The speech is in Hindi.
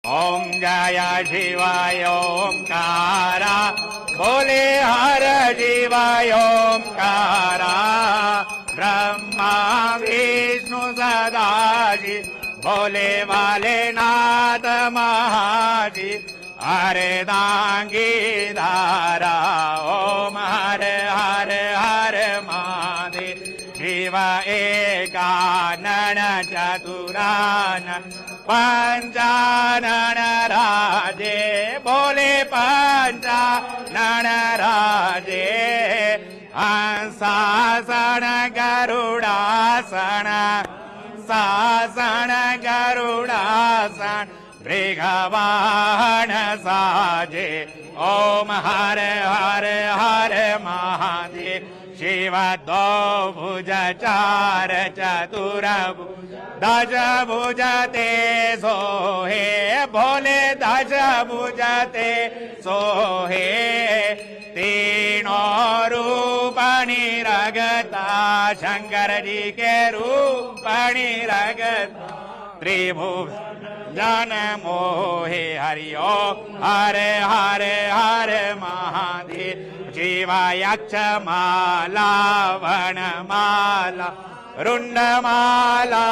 ओम जय शिवाय ओंकारा बोले हर शिवाय ओंकारा ब्रह्मा विष्णु सदाशिव बोले वाले नाथ महाशिव हरे दांगी धारा ओम हर हर हर महादेव शिव एकानन चतुरानन पंचानन राजे बोले पंचानन राजे हंसासन गरुडासन सासन गरुडासन मृगवाहन साजे ओम हर हर हर महादेव शिव दो भुज चार चतुर दश भुज ते सोहे भोले दश भुज ते सोहे तीनों रूप निरगता शंकर जी के रूप निरगता त्रिभुवन जन मोहे हरि ओम हरे हरे हरे महादेव शिवायक्ष माला वनमाला रुंडमाला